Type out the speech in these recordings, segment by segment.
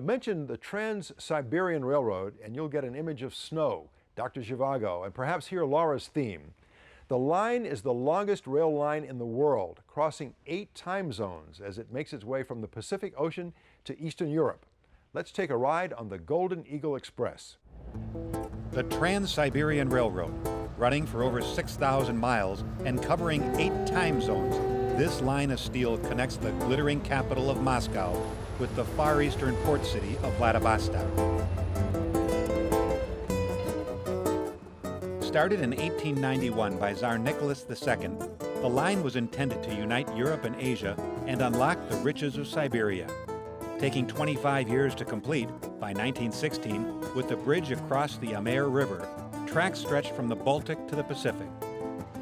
Mention the Trans-Siberian Railroad and you'll get an image of snow, Dr. Zhivago, and perhaps hear Laura's theme. The line is the longest rail line in the world, crossing 8 time zones as it makes its way from the Pacific Ocean to Eastern Europe. Let's take a ride on the Golden Eagle Express. The Trans-Siberian Railroad, running for over 6,000 miles and covering 8 time zones. This line of steel connects the glittering capital of Moscow with the far eastern port city of Vladivostok. Started in 1891 by Tsar Nicholas II, the line was intended to unite Europe and Asia and unlock the riches of Siberia. Taking 25 years to complete, by 1916, with the bridge across the Amur River, tracks stretched from the Baltic to the Pacific.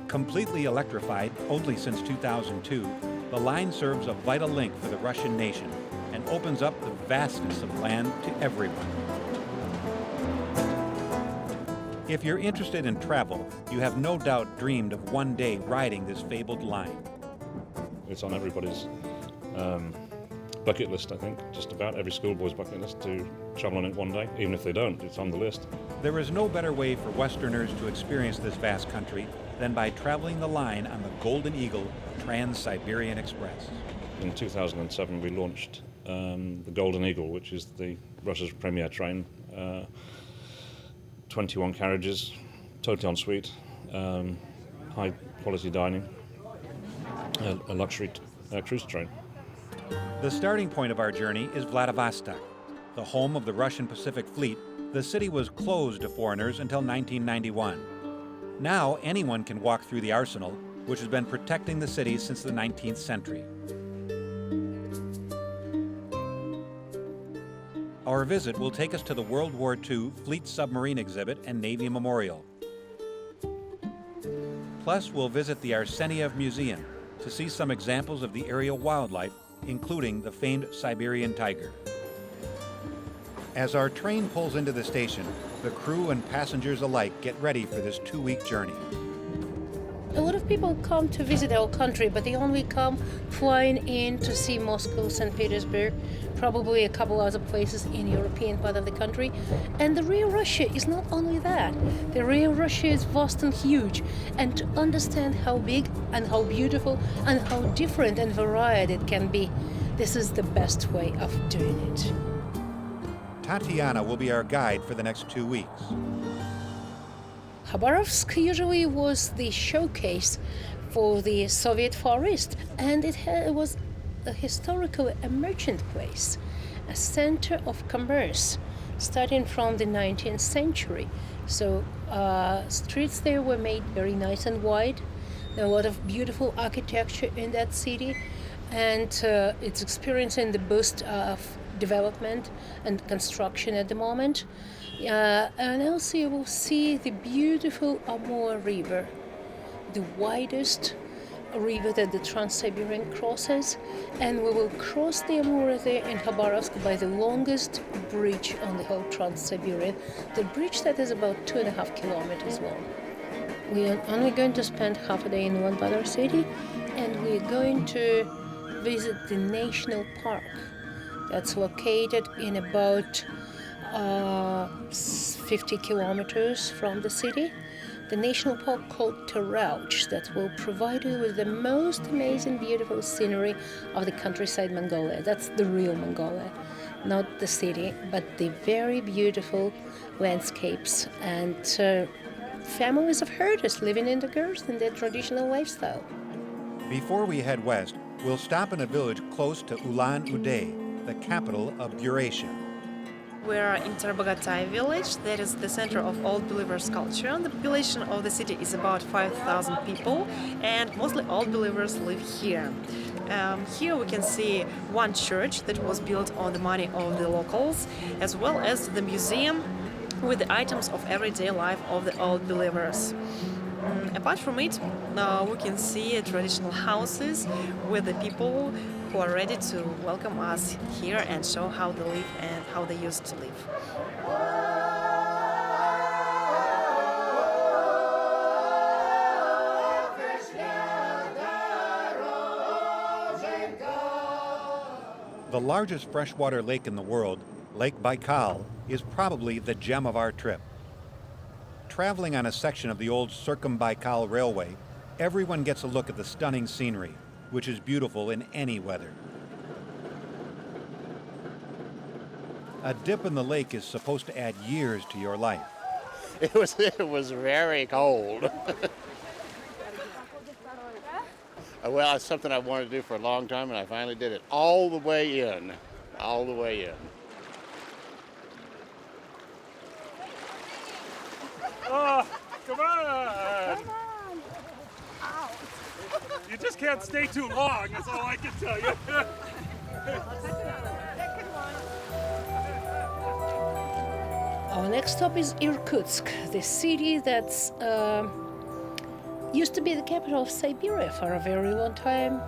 Completely electrified only since 2002, the line serves a vital link for the Russian nation and opens up the vastness of land to everyone. If you're interested in travel, you have no doubt dreamed of one day riding this fabled line. It's on everybody's bucket list, I think. Just about every schoolboy's bucket list to travel on it one day. Even if they don't, it's on the list. There is no better way for Westerners to experience this vast country than by traveling the line on the Golden Eagle Trans-Siberian Express. In 2007, we launched the Golden Eagle, which is Russia's premier train. 21 carriages, totally en suite, high quality dining, a luxury cruise train. The starting point of our journey is Vladivostok. The home of the Russian Pacific Fleet, the city was closed to foreigners until 1991. Now anyone can walk through the arsenal, which has been protecting the city since the 19th century. Our visit will take us to the World War II Fleet Submarine Exhibit and Navy Memorial. Plus, we'll visit the Arseniev Museum to see some examples of the aerial wildlife, including the famed Siberian tiger. As our train pulls into the station, the crew and passengers alike get ready for this 2-week journey. A lot of people come to visit our country, but they only come flying in to see Moscow, St. Petersburg, probably a couple other places in European part of the country. And the real Russia is not only that. The real Russia is vast and huge. And to understand how big and how beautiful and how different and varied it can be, this is the best way of doing it. Tatiana will be our guide for the next 2 weeks. Khabarovsk usually was the showcase for the Soviet Far East, and it was historically a merchant place, a center of commerce, starting from the 19th century. So streets there were made very nice and wide. There are a lot of beautiful architecture in that city, and it's experiencing the boost of development and construction at the moment. And also you will see the beautiful Amur River, the widest river that the Trans-Siberian crosses, and we will cross the Amur there in Khabarovsk by the longest bridge on the whole Trans-Siberian, the bridge that is about 2.5 kilometers long. We are only going to spend half a day in one other city, and we're going to visit the national park that's located in about 50 kilometers from the city. The national park called Tarauch that will provide you with the most amazing, beautiful scenery of the countryside Mongolia. That's the real Mongolia, not the city, but the very beautiful landscapes and families of herders living in the girths in their traditional lifestyle. Before we head west, we'll stop in a village close to Ulan-Ude, the capital of Eurasia. We are in Tarabogatai village, that is the center of Old Believers culture. The population of the city is about 5,000 people, and mostly Old Believers live here. Here we can see one church that was built on the money of the locals, as well as the museum with the items of everyday life of the Old Believers. Apart from it, we can see traditional houses with the people who are ready to welcome us here and show how they live and how they used to live. The largest freshwater lake in the world, Lake Baikal is probably the gem of our trip. Traveling on a section of the old Circumbaikal Railway, everyone gets a look at the stunning scenery, which is beautiful in any weather. A dip in the lake is supposed to add years to your life. It was very cold. Well, it's something I've wanted to do for a long time, and I finally did it all the way in. All the way in. Oh, come on! You just can't stay too long, that's all I can tell you. Our next stop is Irkutsk, the city that's used to be the capital of Siberia for a very long time.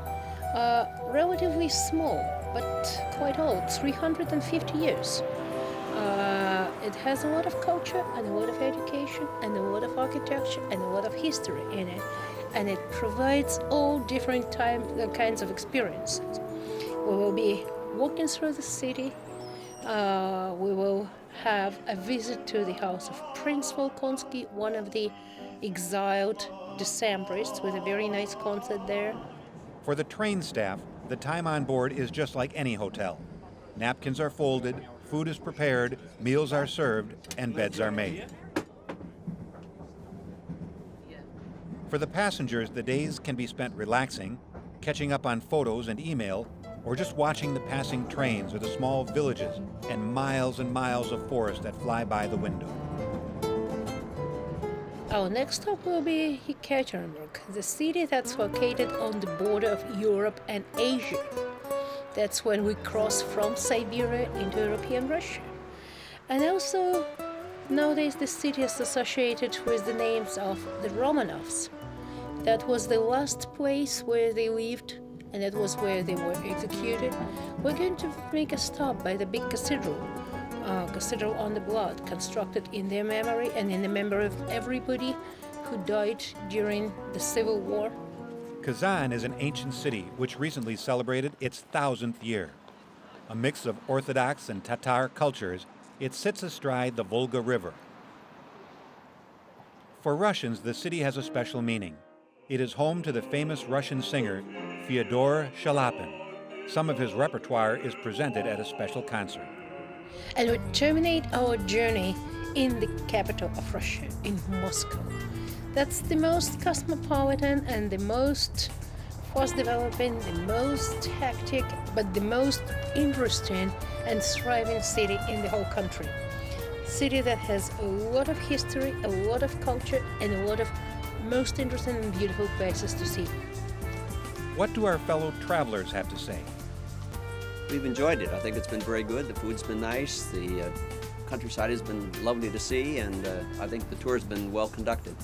Relatively small, but quite old, 350 years. It has a lot of culture and a lot of education and a lot of architecture and a lot of history in it. And it provides all different kinds of experiences. We will be walking through the city. We will have a visit to the house of Prince Volkonsky, one of the exiled Decembrists, with a very nice concert there. For the train staff, the time on board is just like any hotel. Napkins are folded, food is prepared, meals are served, and beds are made. For the passengers, the days can be spent relaxing, catching up on photos and email, or just watching the passing trains or the small villages and miles of forest that fly by the window. Our next stop will be Yekaterinburg, the city that's located on the border of Europe and Asia. That's when we cross from Siberia into European Russia. And also, nowadays the city is associated with the names of the Romanovs. That was the last place where they lived, and that was where they were executed. We're going to make a stop by the big cathedral on the Blood, constructed in their memory and in the memory of everybody who died during the Civil War. Kazan is an ancient city which recently celebrated its 1000th year. A mix of Orthodox and Tatar cultures, it sits astride the Volga River. For Russians, the city has a special meaning. It is home to the famous Russian singer Fyodor Shalapin. Some of his repertoire is presented at a special concert. And we terminate our journey in the capital of Russia, in Moscow. That's the most cosmopolitan and the most fast-developing, the most hectic, but the most interesting and thriving city in the whole country. City that has a lot of history, a lot of culture, and a lot of most interesting and beautiful places to see. What do our fellow travelers have to say? We've enjoyed it. I think it's been very good. The food's been nice. The countryside has been lovely to see, and I think the tour's been well conducted.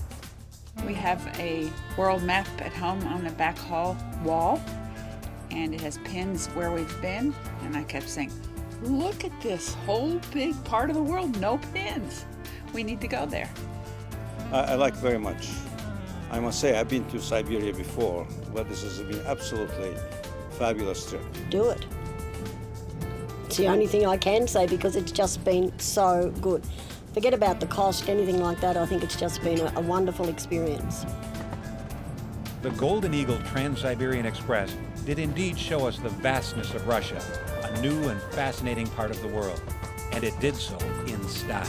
We have a world map at home on the back hall wall, and it has pins where we've been, and I kept saying, look at this whole big part of the world, no pins. We need to go there. I like very much. I must say, I've been to Siberia before, but this has been absolutely fabulous trip. Do it. It's the only thing I can say because it's just been so good. Forget about the cost, anything like that. I think it's just been a wonderful experience. The Golden Eagle Trans-Siberian Express did indeed show us the vastness of Russia, a new and fascinating part of the world, and it did so in style.